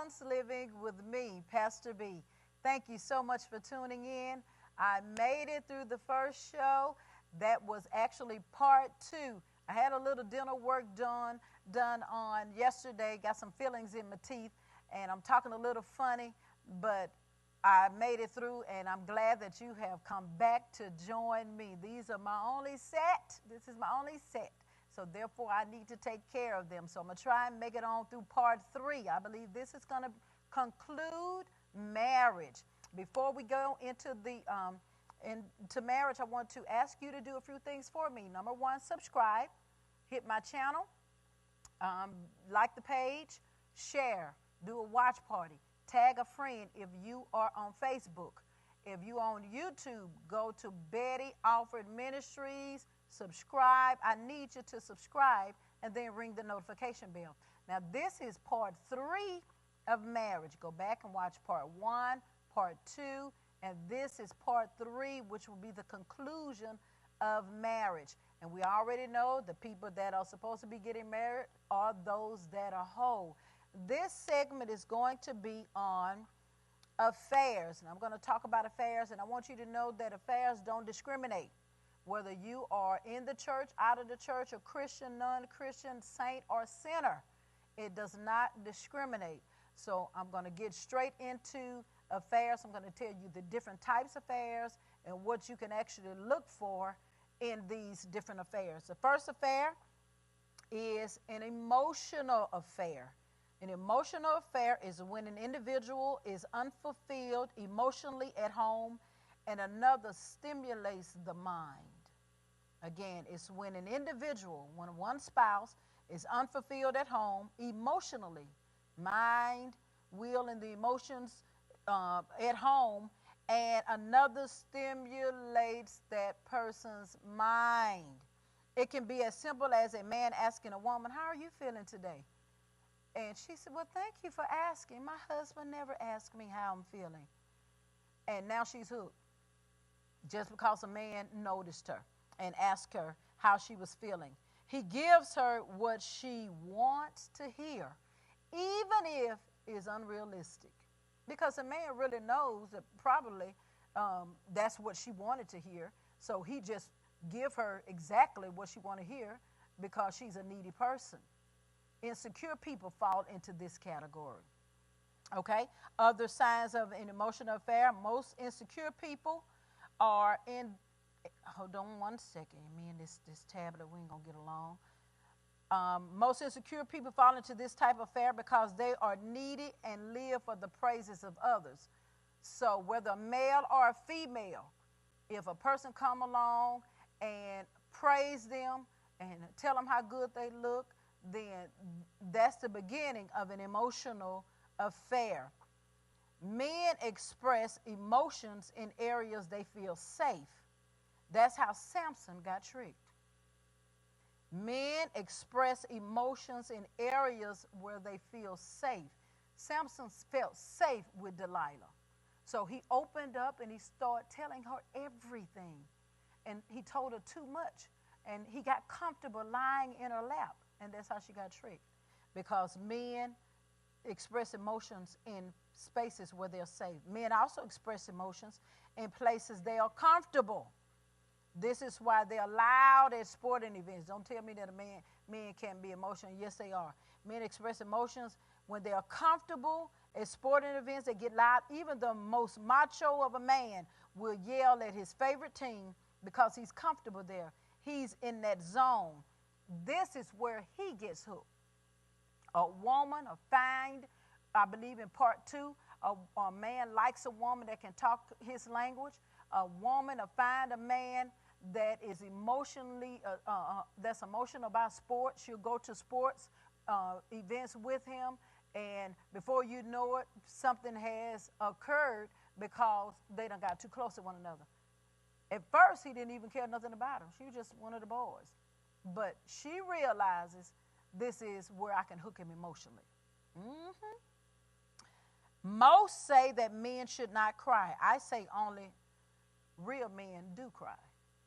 Balance Living with me, Pastor B. Thank you so much for tuning in. I made it through the first show. That was actually part 2. I had a little dental work done on yesterday. Got some fillings in my teeth, and I'm talking a little funny, but I made it through, and I'm glad that you have come back to join me. These are my only set. This is my only set. So therefore, I need to take care of them. So I'm going to try and make it on through part 3. I believe this is going to conclude marriage. Before we go into marriage, I want to ask you to do a few things for me. Number 1, subscribe, hit my channel, like the page, share, do a watch party, tag a friend if you are on Facebook. If you on YouTube, go to Betty Alford Ministries, subscribe. I need you to subscribe and then ring the notification bell. Now, this is part 3 of marriage. Go back and watch part 1, part 2, and this is part 3, which will be the conclusion of marriage. And we already know the people that are supposed to be getting married are those that are whole. This segment is going to be on affairs, and I'm going to talk about affairs, and I want you to know that affairs don't discriminate. Whether you are in the church, out of the church, a Christian, non-Christian, saint, or sinner, it does not discriminate. So I'm going to get straight into affairs. I'm going to tell you the different types of affairs and what you can actually look for in these different affairs. The first affair is an emotional affair. An emotional affair is when an individual is unfulfilled emotionally at home and another stimulates the mind. Again, it's when an individual, when one spouse is unfulfilled at home emotionally, mind, will, and the emotions at home, and another stimulates that person's mind. It can be as simple as a man asking a woman, "How are you feeling today?" And she said, "Well, thank you for asking. My husband never asked me how I'm feeling." And now she's hooked just because a man noticed her and asked her how she was feeling. He gives her what she wants to hear, even if it's unrealistic. Because a man really knows that probably that's what she wanted to hear. So he just give her exactly what she want to hear because she's a needy person. Insecure people fall into this category. Okay? Other signs of an emotional affair. Most insecure people are in, hold on one second. Me and this tablet, we ain't going to get along. Most insecure people fall into this type of affair because they are needy and live for the praises of others. So whether a male or a female, if a person come along and praise them and tell them how good they look, then that's the beginning of an emotional affair. Men express emotions in areas they feel safe. That's how Samson got tricked. Men express emotions in areas where they feel safe. Samson felt safe with Delilah. So he opened up and he started telling her everything. And he told her too much. And he got comfortable lying in her lap. And that's how she got tricked. Because men express emotions in spaces where they're safe. Men also express emotions in places they are comfortable. This is why they're allowed at sporting events. Don't tell me that men can't be emotional. Yes, they are. Men express emotions when they are comfortable at sporting events. They get loud. Even the most macho of a man will yell at his favorite team because he's comfortable there. He's in that zone. This is where he gets hooked. A woman, a find, I believe in part 2, a man likes a woman that can talk his language. A woman, find a man that is emotionally, that's emotional about sports. She'll go to sports events with him, and before you know it, something has occurred because they done got too close to one another. At first, he didn't even care nothing about her. She was just one of the boys. But she realizes this is where I can hook him emotionally. Mm-hmm. Most say that men should not cry. I say only real men do cry.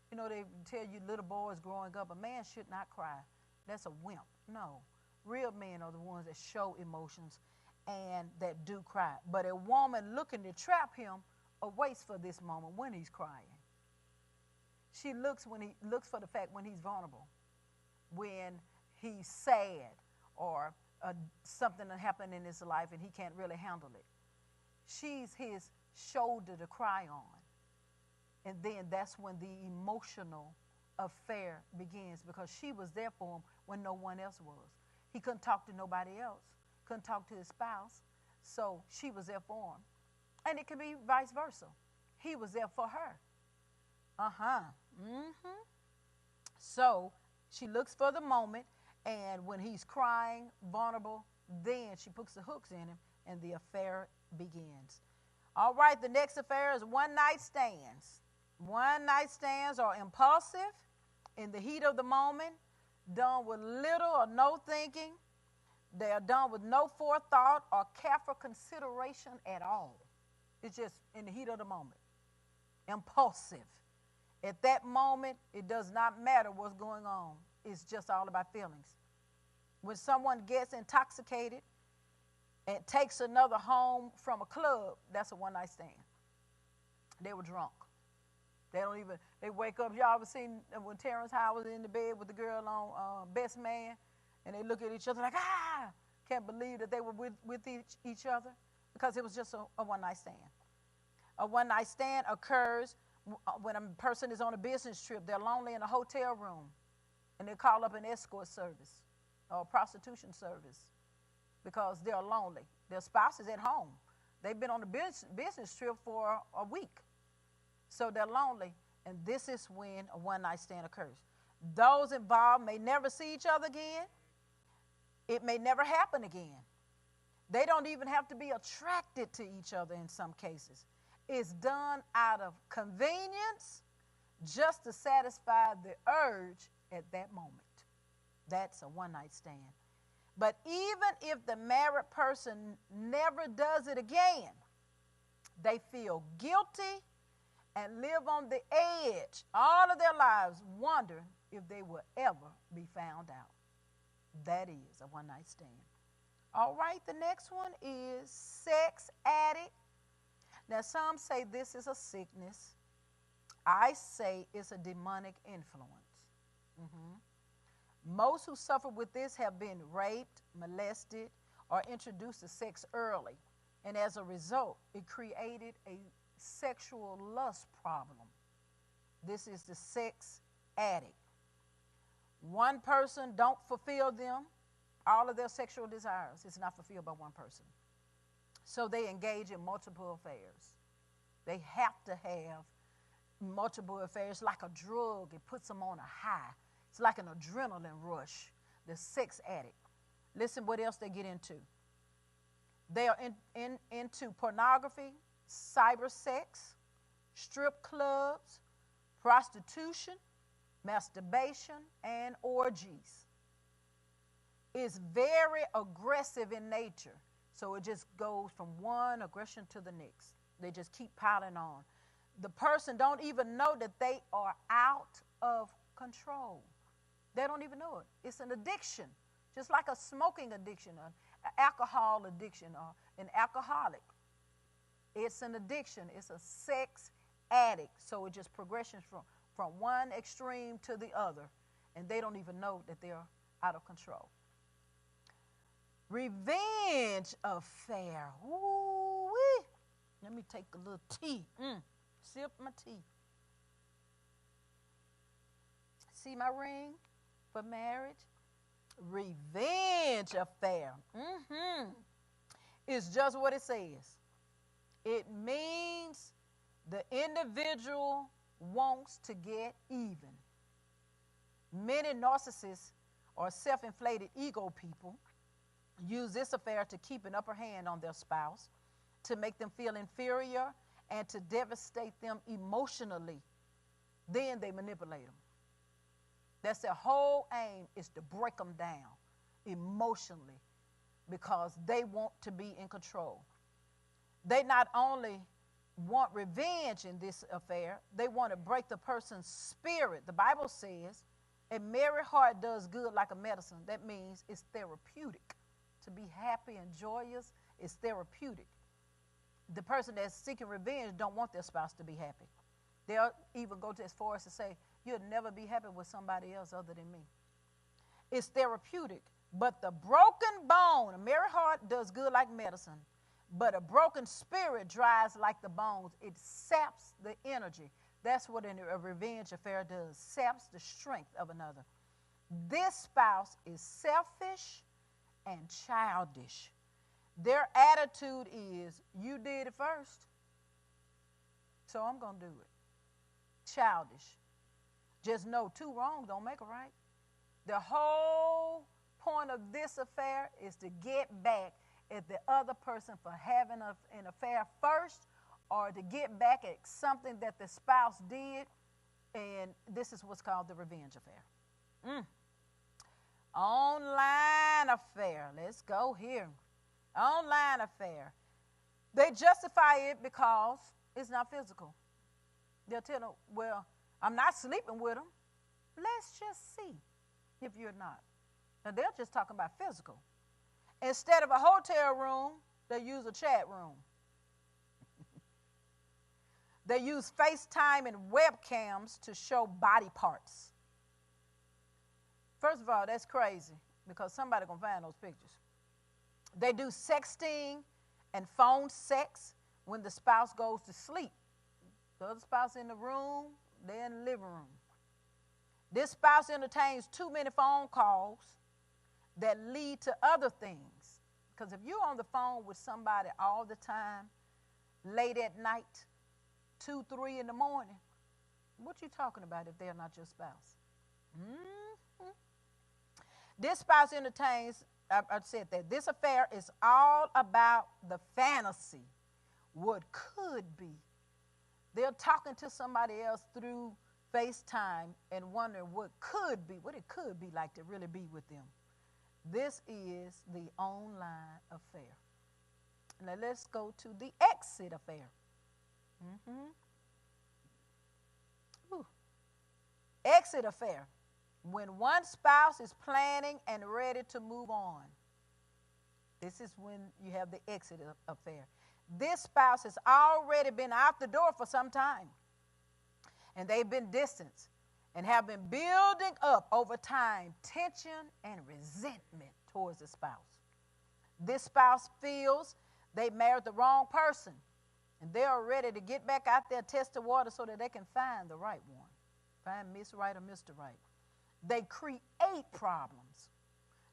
You know, they tell you little boys growing up, a man should not cry. That's a wimp. No. Real men are the ones that show emotions and that do cry. But a woman looking to trap him awaits for this moment when he's crying. She looks for the fact when he's vulnerable, when he's sad, or something that happened in his life and he can't really handle it. She's his shoulder to cry on. And then that's when the emotional affair begins, because she was there for him when no one else was. He couldn't talk to nobody else, couldn't talk to his spouse, so she was there for him. And it could be vice versa. He was there for her. So she looks for the moment, and when he's crying, vulnerable, then she puts the hooks in him, and the affair begins. All right, the next affair is one-night stands. One-night stands are impulsive, in the heat of the moment, done with little or no thinking. They are done with no forethought or careful consideration at all. It's just in the heat of the moment. Impulsive. At that moment, it does not matter what's going on. It's just all about feelings. When someone gets intoxicated and takes another home from a club, that's a one-night stand. They were drunk. They wake up. Y'all ever seen when Terrence Howard was in the bed with the girl on Best Man, and they look at each other like, can't believe that they were with each other, because it was just a one-night stand. A one-night stand occurs when a person is on a business trip. They're lonely in a hotel room, and they call up an escort service or a prostitution service because they're lonely. Their spouse is at home. They've been on a business trip for a week, so they're lonely, and this is when a one-night stand occurs. Those involved may never see each other again. It may never happen again. They don't even have to be attracted to each other in some cases. It's done out of convenience, just to satisfy the urge at that moment. That's a one-night stand. But even if the married person never does it again, they feel guilty and live on the edge all of their lives, wondering if they will ever be found out. That is a one-night stand. All right, the next one is sex addict. Now, some say this is a sickness. I say it's a demonic influence. Most who suffer with this have been raped, molested, or introduced to sex early. And as a result, it created a sexual lust problem. This is the sex addict. One person don't fulfill them, all of their sexual desires. It's not fulfilled by one person. So they engage in multiple affairs. They have to have multiple affairs like a drug. It puts them on a high. It's like an adrenaline rush, the sex addict. Listen what else they get into. They are into pornography, cyber sex, strip clubs, prostitution, masturbation, and orgies. It's very aggressive in nature. So it just goes from one aggression to the next. They just keep piling on. The person don't even know that they are out of control. They don't even know it. It's an addiction, just like a smoking addiction, an alcohol addiction, or an alcoholic. It's an addiction. It's a sex addict. So it just progressions from one extreme to the other, and they don't even know that they're out of control. Revenge affair. Ooh-wee. Let me take a little tea. Sip my tea. See my ring for marriage? Revenge affair. It's just what it says. It means the individual wants to get even. Many narcissists or self-inflated ego people use this affair to keep an upper hand on their spouse, to make them feel inferior, and to devastate them emotionally. Then they manipulate them. That's their whole aim, is to break them down emotionally, because they want to be in control. They not only want revenge in this affair, they want to break the person's spirit. The Bible says, a merry heart does good like a medicine. That means it's therapeutic. To be happy and joyous is therapeutic. The person that's seeking revenge don't want their spouse to be happy. They'll even go as far as to say, you'll never be happy with somebody else other than me. It's therapeutic. But the broken bone, a merry heart does good like medicine, but a broken spirit dries like the bones. It saps the energy. That's what a revenge affair does, saps the strength of another. This spouse is selfish and childish. Their attitude is, you did it first, so I'm going to do it. Childish. Just know two wrongs don't make a right. The whole point of this affair is to get back at the other person for having an affair first, or to get back at something that the spouse did, and this is what's called the revenge affair. Online affair. Let's go here. Online affair. They justify it because it's not physical. They'll tell them, well, I'm not sleeping with them. Let's just see if you're not. Now, they're just talking about physical. Instead of a hotel room, they use a chat room. They use FaceTime and webcams to show body parts. First of all, that's crazy because somebody's going to find those pictures. They do sexting and phone sex when the spouse goes to sleep. The other spouse in the room, they're in the living room. This spouse entertains too many phone calls that lead to other things. Because if you're on the phone with somebody all the time, late at night, 2, 3 in the morning, what you talking about if they're not your spouse? Mm-hmm. This spouse entertains, I said that, this affair is all about the fantasy, what could be. They're talking to somebody else through FaceTime and wondering what it could be like to really be with them. This is the online affair. Now let's go to the exit affair. Exit affair. When one spouse is planning and ready to move on. This is when you have the exit affair. This spouse has already been out the door for some time. And they've been distanced and have been building up over time tension and resentment towards the spouse. This spouse feels they married the wrong person, and they are ready to get back out there, test the water so that they can find the right one, find Miss Right or Mr. Right. They create problems.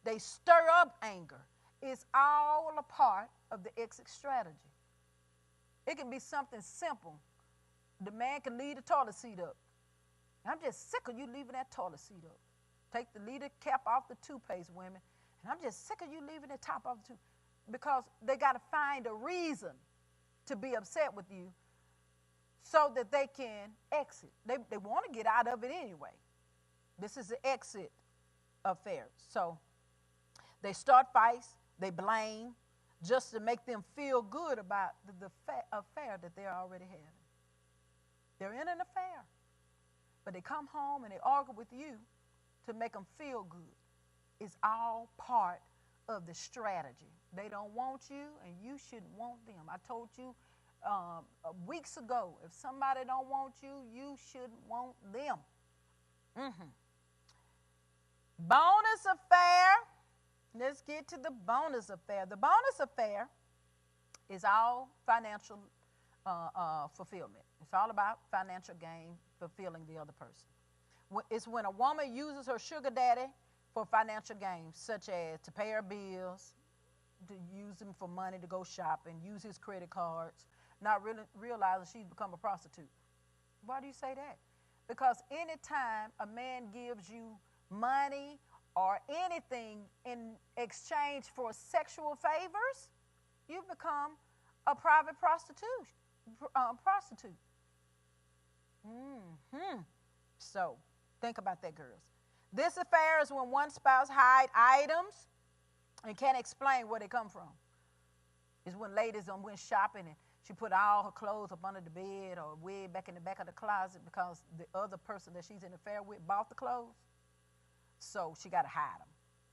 They stir up anger. It's all a part of the exit strategy. It can be something simple. The man can leave the toilet seat up. I'm just sick of you leaving that toilet seat up. Take the leader cap off the toothpaste, women. And I'm just sick of you leaving the top off the toothpaste. Because they got to find a reason to be upset with you so that they can exit. They want to get out of it anyway. This is the exit affair. So they start fights, they blame, just to make them feel good about the affair that they're already having. They're in an affair, but they come home and they argue with you to make them feel good. It's all part of the strategy. They don't want you, and you shouldn't want them. I told you weeks ago, if somebody don't want you, you shouldn't want them. Bonus affair. Let's get to the bonus affair. The bonus affair is all financial fulfillment. It's all about financial gain, fulfilling the other person. It's when a woman uses her sugar daddy for financial gain, such as to pay her bills, to use him for money to go shopping, use his credit cards, not really realizing she's become a prostitute. Why do you say that? Because anytime a man gives you money or anything in exchange for sexual favors, you become a private prostitute. So think about that, girls. This affair is when one spouse hides items and can't explain where they come from. It's when ladies went shopping and she put all her clothes up under the bed or way back in the back of the closet because the other person that she's in an affair with bought the clothes. So she got to hide them.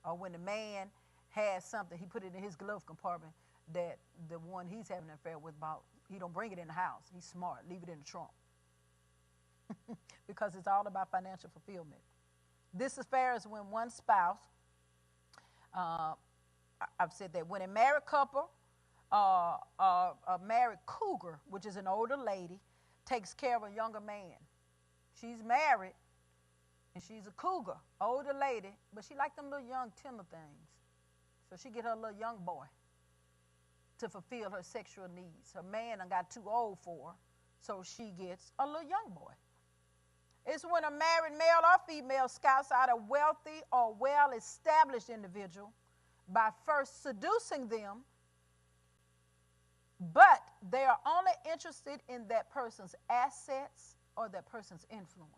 Or when the man had something, he put it in his glove compartment that the one he's having an affair with about, he don't bring it in the house. He's smart. Leave it in the trunk. Because it's all about financial fulfillment. This affair is when one spouse, I've said that when a married couple, a married cougar, which is an older lady, takes care of a younger man. She's married, and she's a cougar, older lady, but she like them little young tender things. So she get her little young boy to fulfill her sexual needs. Her man done got too old for her, so she gets a little young boy. It's when a married male or female scouts out a wealthy or well-established individual by first seducing them, but they are only interested in that person's assets or that person's influence.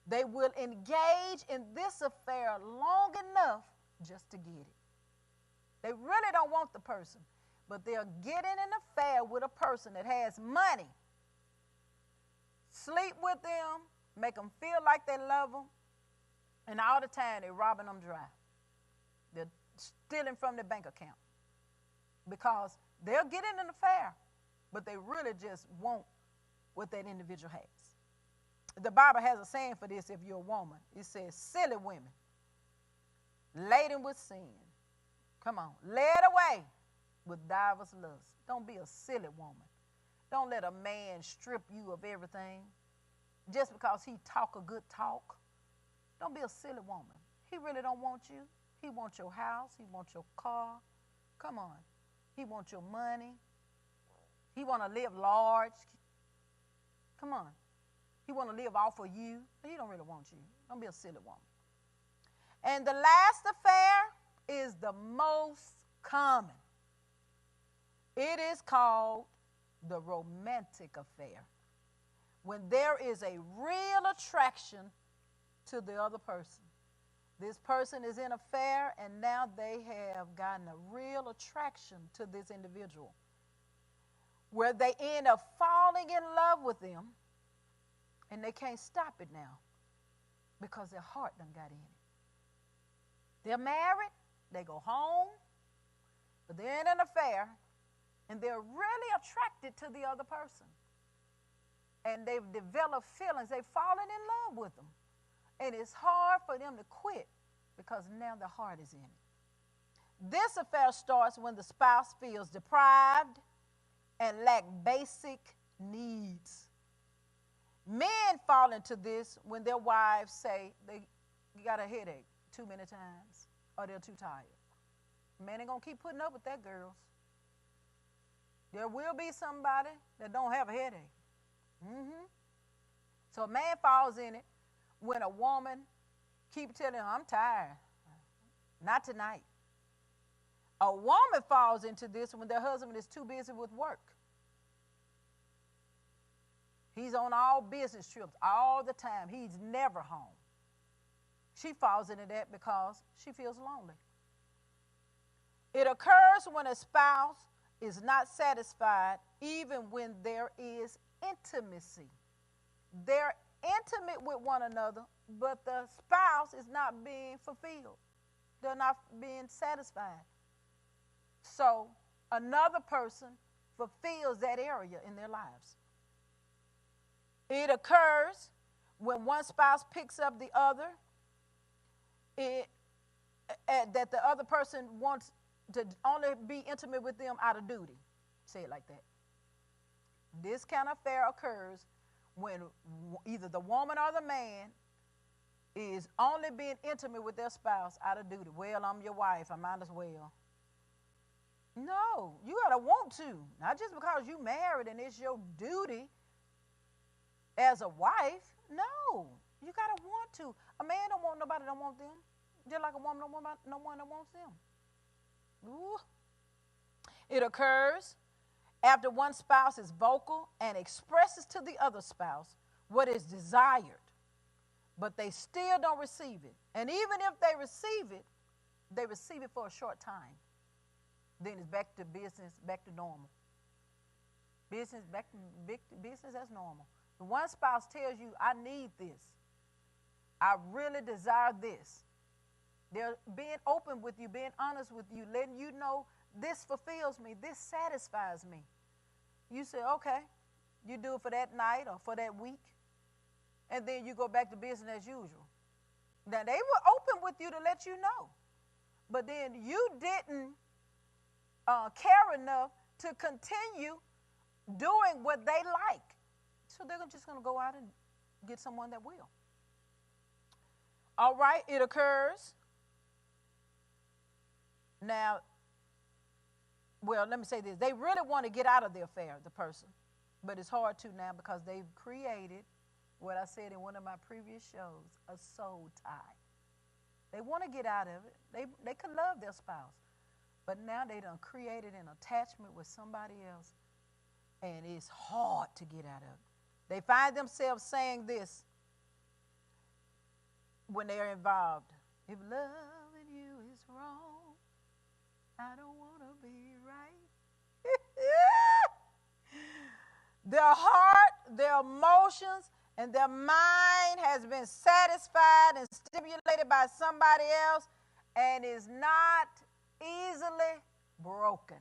They will engage in this affair long enough just to get it. They really don't want the person, but they'll get in an affair with a person that has money, sleep with them, make them feel like they love them, and all the time they're robbing them dry. They're stealing from their bank account because they'll get in an affair, but they really just want what that individual has. The Bible has a saying for this if you're a woman. It says, silly women, laden with sin. Come on, led away with divers lusts. Don't be a silly woman. Don't let a man strip you of everything just because he talk a good talk. Don't be a silly woman. He really don't want you. He wants your house. He wants your car. Come on. He wants your money. He want to live large. Come on. He want to live off of you. He don't really want you. Don't be a silly woman. And the last affair is the most common. It is called the romantic affair. When there is a real attraction to the other person. This person is in affair, and now they have gotten a real attraction to this individual, where they end up falling in love with them, and they can't stop it now because their heart done got in it. They're married, they go home, but they're in an affair, and they're really attracted to the other person. And they've developed feelings. They've fallen in love with them. And it's hard for them to quit because now the heart is in it. This affair starts when the spouse feels deprived and lack basic needs. Men fall into this when their wives say they got a headache too many times or they're too tired. Men ain't going to keep putting up with that, girls. There will be somebody that don't have a headache. So a man falls in it when a woman keeps telling him, I'm tired. Not tonight. A woman falls into this when their husband is too busy with work. He's on all business trips all the time. He's never home. She falls into that because she feels lonely. It occurs when a spouse is not satisfied even when there is intimacy. They're intimate with one another, but the spouse is not being fulfilled. They're not being satisfied. So another person fulfills that area in their lives. It occurs when one spouse picks up the other, that the other person wants to only be intimate with them out of duty. Say it like that. This kind of affair occurs when either the woman or the man is only being intimate with their spouse out of duty. Well, I'm your wife, I might as well. No, you got to want to. Not just because you married and it's your duty as a wife. No, you got to want to. A man don't want nobody that don't want them. Just like a woman don't want no one that wants them. Ooh. It occurs after one spouse is vocal and expresses to the other spouse what is desired, but they still don't receive it. And even if they receive it for a short time. Then it's back to business, back to normal. Business, back to business as normal. The one spouse tells you, I need this. I really desire this. They're being open with you, being honest with you, letting you know this fulfills me, this satisfies me. You say, okay, you do it for that night or for that week, and then you go back to business as usual. Now, they were open with you to let you know, but then you didn't care enough to continue doing what they like. So they're just going to go out and get someone that will. All right, it occurs. Now, well, let me say this. They really want to get out of the affair, the person, but it's hard to now because they've created what I said in one of my previous shows, a soul tie. They want to get out of it. They could love their spouse, but now they done created an attachment with somebody else, and it's hard to get out of it. They find themselves saying this when they're involved. If loving you is wrong, I don't want to be right. Their heart, their emotions, and their mind has been satisfied and stimulated by somebody else and is not easily broken.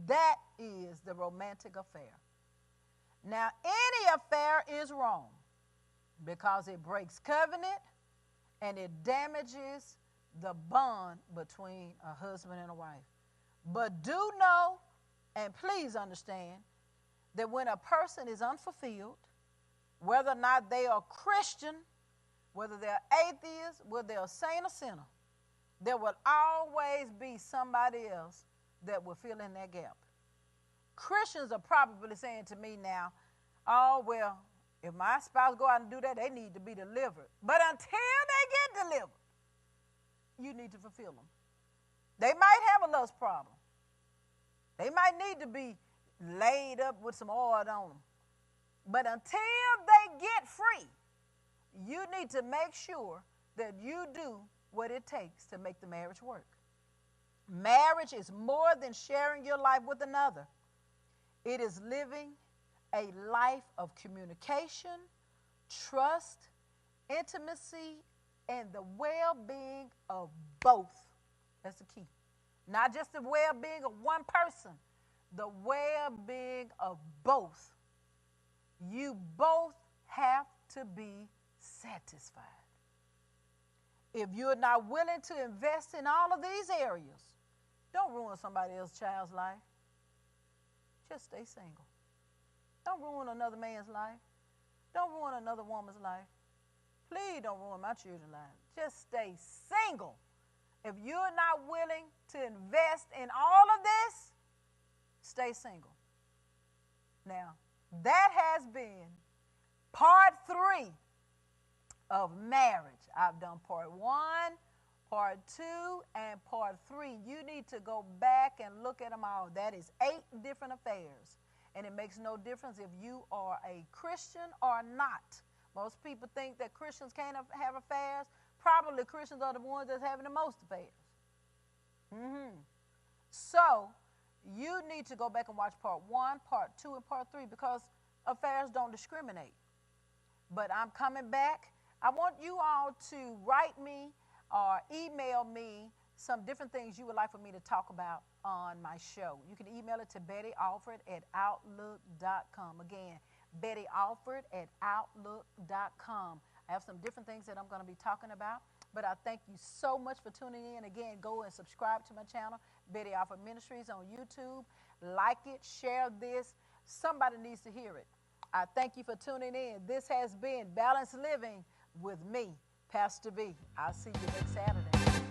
That is the romantic affair. Now, any affair is wrong because it breaks covenant and it damages the bond between a husband and a wife. But do know, and please understand, that when a person is unfulfilled, whether or not they are Christian, whether they're atheists, whether they're a saint or sinner, there will always be somebody else that will fill in that gap. Christians are probably saying to me now, oh, well, if my spouse go out and do that, they need to be delivered. But until they get delivered, you need to fulfill them. They might have a lust problem. They might need to be laid up with some oil on them. But until they get free, you need to make sure that you do what it takes to make the marriage work. Marriage is more than sharing your life with another. It is living a life of communication, trust, intimacy, and the well-being of both. That's the key. Not just the well-being of one person, the well-being of both. You both have to be satisfied. If you're not willing to invest in all of these areas, don't ruin somebody else's child's life. Just stay single. Don't ruin another man's life. Don't ruin another woman's life. Please don't ruin my children's lives. Just stay single. If you're not willing to invest in all of this, stay single. Now, that has been part 3 of marriage. I've done part 1, part 2, and part 3. You need to go back and look at them all. That is 8 different affairs. And it makes no difference if you are a Christian or not. Most people think that Christians can't have affairs. Probably Christians are the ones that's having the most affairs. So you need to go back and watch part 1, part 2, and part 3 because affairs don't discriminate. But I'm coming back. I want you all to write me or email me some different things you would like for me to talk about on my show. You can email it to BettyAlford@Outlook.com. Again, BettyAlford@Outlook.com. I have some different things that I'm going to be talking about, but I thank you so much for tuning in. Again, go and subscribe to my channel, Betty Alford Ministries on YouTube. Like it, share this. Somebody needs to hear it. I thank you for tuning in. This has been Balanced Living with me, Pastor B. I'll see you next Saturday.